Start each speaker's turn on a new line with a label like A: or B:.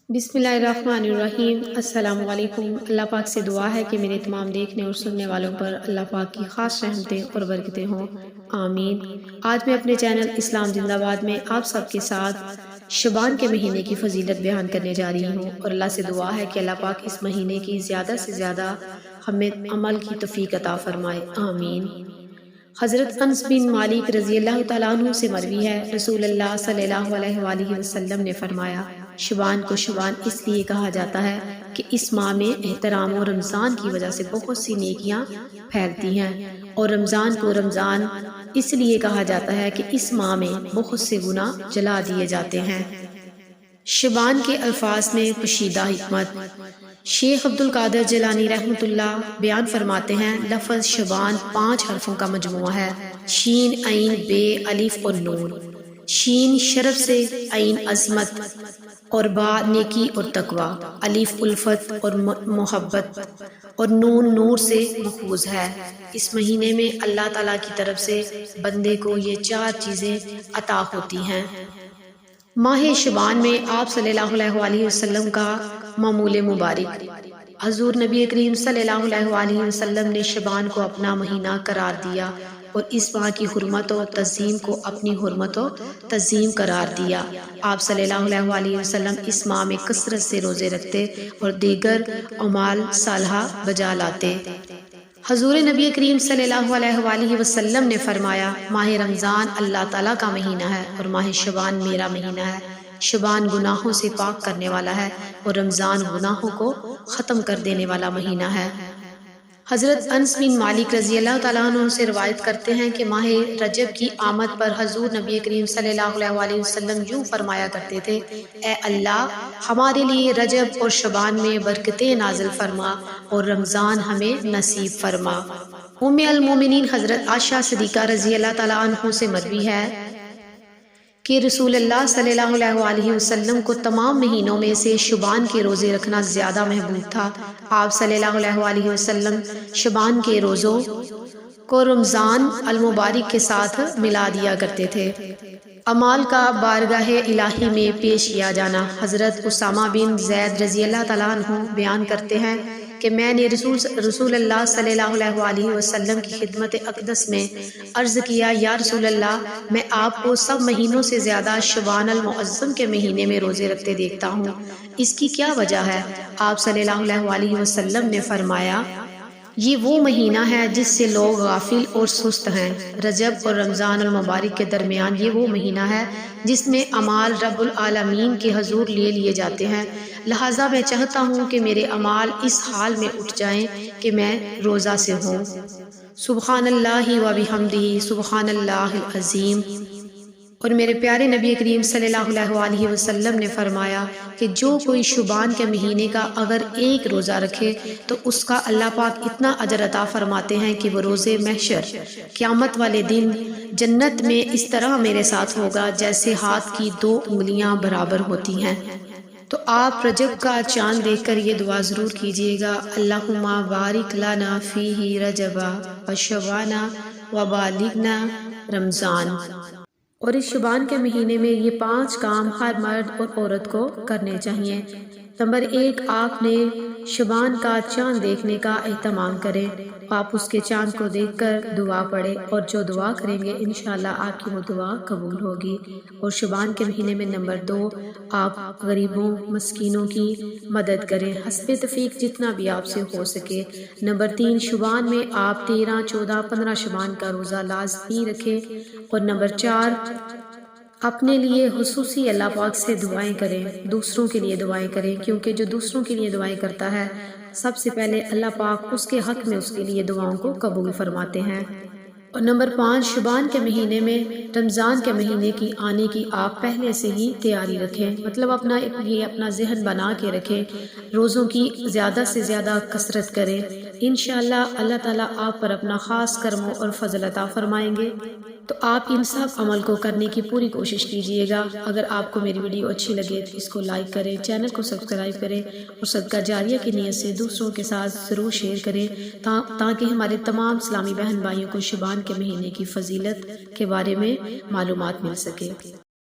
A: بسم اللہ الرحمن الرحیم۔ السلام علیکم۔ اللہ پاک سے دعا ہے کہ میرے تمام دیکھنے اور سننے والوں پر اللہ پاک کی خاص رحمتیں اور برکتیں ہوں، آمین۔ آج میں اپنے چینل اسلام زندہ باد میں آپ سب کے ساتھ شعبان کے مہینے کی فضیلت بیان کرنے جا رہی ہوں، اور اللہ سے دعا ہے کہ اللہ پاک اس مہینے کی زیادہ سے زیادہ ہمیں عمل کی توفیق عطا فرمائے، آمین۔ حضرت انس بن مالک رضی اللہ تعالیٰ عنہ سے مروی ہے، رسول اللہ صلی اللہ علیہ وآلہ وسلم نے فرمایا، شعبان کو شعبان اس لیے کہا جاتا ہے کہ اس ماہ میں احترام و رمضان کی وجہ سے بہت سی نیکیاں پھیلتی ہیں، اور رمضان کو رمضان اس لیے کہا جاتا ہے کہ اس ماہ میں بہت سے گناہ جلا دیے جاتے ہیں۔ شعبان کے الفاظ میں کشیدہ حکمت۔ شیخ عبد القادر جیلانی رحمۃ اللہ بیان فرماتے ہیں، لفظ شعبان 5 حرفوں کا مجموعہ ہے، شین، عین، بے، الف اور نون۔ شین شرف سے، عین عظمت اور با نیکی اور تقوی، الف الفت اور محبت اور نون نور سے ماخوذ ہے۔ اس مہینے میں اللہ تعالیٰ کی طرف سے بندے کو یہ 4 چیزیں عطا ہوتی ہیں۔ ماہ شعبان میں آپ صلی اللہ علیہ وآلہ وسلم کا معمول مبارک۔ حضور نبی کریم صلی اللہ علیہ وآلہ وسلم نے شعبان کو اپنا مہینہ قرار دیا اور اس ماہ کی حرمت و تعظیم کو اپنی حرمت و تعظیم قرار دیا۔ آپ صلی اللہ علیہ وآلہ وسلم اس ماہ میں کثرت سے روزے رکھتے اور دیگر اعمال صالحہ بجا لاتے۔ حضور نبی کریم صلی اللہ علیہ وآلہ وسلم نے فرمایا، ماہ رمضان اللہ تعالیٰ کا مہینہ ہے اور ماہ شعبان میرا مہینہ ہے۔ شعبان گناہوں سے پاک کرنے والا ہے اور رمضان گناہوں کو ختم کر دینے والا مہینہ ہے۔ حضرت انس بن مالک رضی اللہ تعالیٰ عنہ سے روایت کرتے ہیں کہ ماہ رجب کی آمد پر حضور نبی کریم صلی اللہ علیہ وآلہ وسلم یوں فرمایا کرتے تھے، اے اللہ، ہمارے لیے رجب اور شعبان میں برکتیں نازل فرما اور رمضان ہمیں نصیب فرما۔ ام المومنین حضرت عائشہ صدیقہ رضی اللہ تعالیٰ عنہ سے مروی ہے کہ رسول اللہ صلی اللہ علیہ وآلہ وسلم کو تمام مہینوں میں سے شعبان کے روزے رکھنا زیادہ محبوب تھا۔ آپ صلی اللہ علیہ وآلہ وسلم شعبان کے روزوں کو رمضان المبارک کے ساتھ ملا دیا کرتے تھے۔ اعمال کا بارگاہ الہی میں پیش کیا جانا۔ حضرت اسامہ بن زید رضی اللہ تعالیٰ عنہ بیان کرتے ہیں کہ میں نے رسول اللہ صلی اللہ علیہ وآلہ وسلم کی خدمت اقدس میں عرض کیا، یا رسول اللہ، میں آپ کو سب مہینوں سے زیادہ شعبان المعظم کے مہینے میں روزے رکھتے دیکھتا ہوں، اس کی کیا وجہ ہے؟ آپ صلی اللہ علیہ وآلہ وسلم نے فرمایا، یہ وہ مہینہ ہے جس سے لوگ غافل اور سست ہیں۔ رجب اور رمضان المبارک کے درمیان یہ وہ مہینہ ہے جس میں اعمال رب العالمین کے حضور لیے جاتے ہیں، لہٰذا میں چاہتا ہوں کہ میرے اعمال اس حال میں اٹھ جائیں کہ میں روزہ سے ہوں۔ سبحان اللہ و بحمدہ، سبحان اللہ العظیم۔ اور میرے پیارے نبی کریم صلی اللہ علیہ وآلہ وسلم نے فرمایا کہ جو کوئی شعبان کے مہینے کا اگر ایک روزہ رکھے تو اس کا اللہ پاک اتنا اجر عطا فرماتے ہیں کہ وہ روزے محشر قیامت والے دن جنت میں اس طرح میرے ساتھ ہوگا جیسے ہاتھ کی 2 انگلیاں برابر ہوتی ہیں۔ تو آپ رجب کا چاند دیکھ کر یہ دعا ضرور کیجئے گا، اللہم بارک لنا فیہ رجبا وشعبان وبلغنا رمضان۔ اور اس شعبان کے مہینے میں یہ 5 کام ہر مرد اور عورت کو کرنے چاہیے۔ نمبر 1، آپ نے شعبان کا چاند دیکھنے کا اہتمام کریں۔ آپ اس کے چاند کو دیکھ کر دعا پڑھیں، اور جو دعا کریں گے انشاءاللہ آپ کی وہ دعا قبول ہوگی۔ اور شعبان کے مہینے میں نمبر 2، آپ غریبوں مسکینوں کی مدد کریں، حسب توفیق جتنا بھی آپ سے ہو سکے۔ نمبر 3، شعبان میں آپ 13، 14، 15 شعبان کا روزہ لازمی رکھیں۔ اور نمبر 4، اپنے لیے خصوصی اللہ پاک سے دعائیں کریں، دوسروں کے لیے دعائیں کریں، کیونکہ جو دوسروں کے لیے دعائیں کرتا ہے سب سے پہلے اللہ پاک اس کے حق میں اس کے لیے دعاؤں کو قبول فرماتے ہیں۔ اور نمبر 5، شعبان کے مہینے میں رمضان کے مہینے کی آنے کی آپ پہلے سے ہی تیاری رکھیں، مطلب اپنا ذہن بنا کے رکھیں، روزوں کی زیادہ سے زیادہ کثرت کریں، انشاءاللہ اللہ تعالیٰ آپ پر اپنا خاص کرم اور فضل عطا فرمائیں گے۔ تو آپ ان سب عمل کو کرنے کی پوری کوشش کیجئے گا۔ اگر آپ کو میری ویڈیو اچھی لگے تو اس کو لائک کریں، چینل کو سبسکرائب کریں، اور صدقہ جاریہ کی نیت سے دوسروں کے ساتھ ضرور شیئر کریں تاکہ ہمارے تمام اسلامی بہن بھائیوں کو شعبان کے مہینے کی فضیلت کے بارے میں معلومات مل سکے۔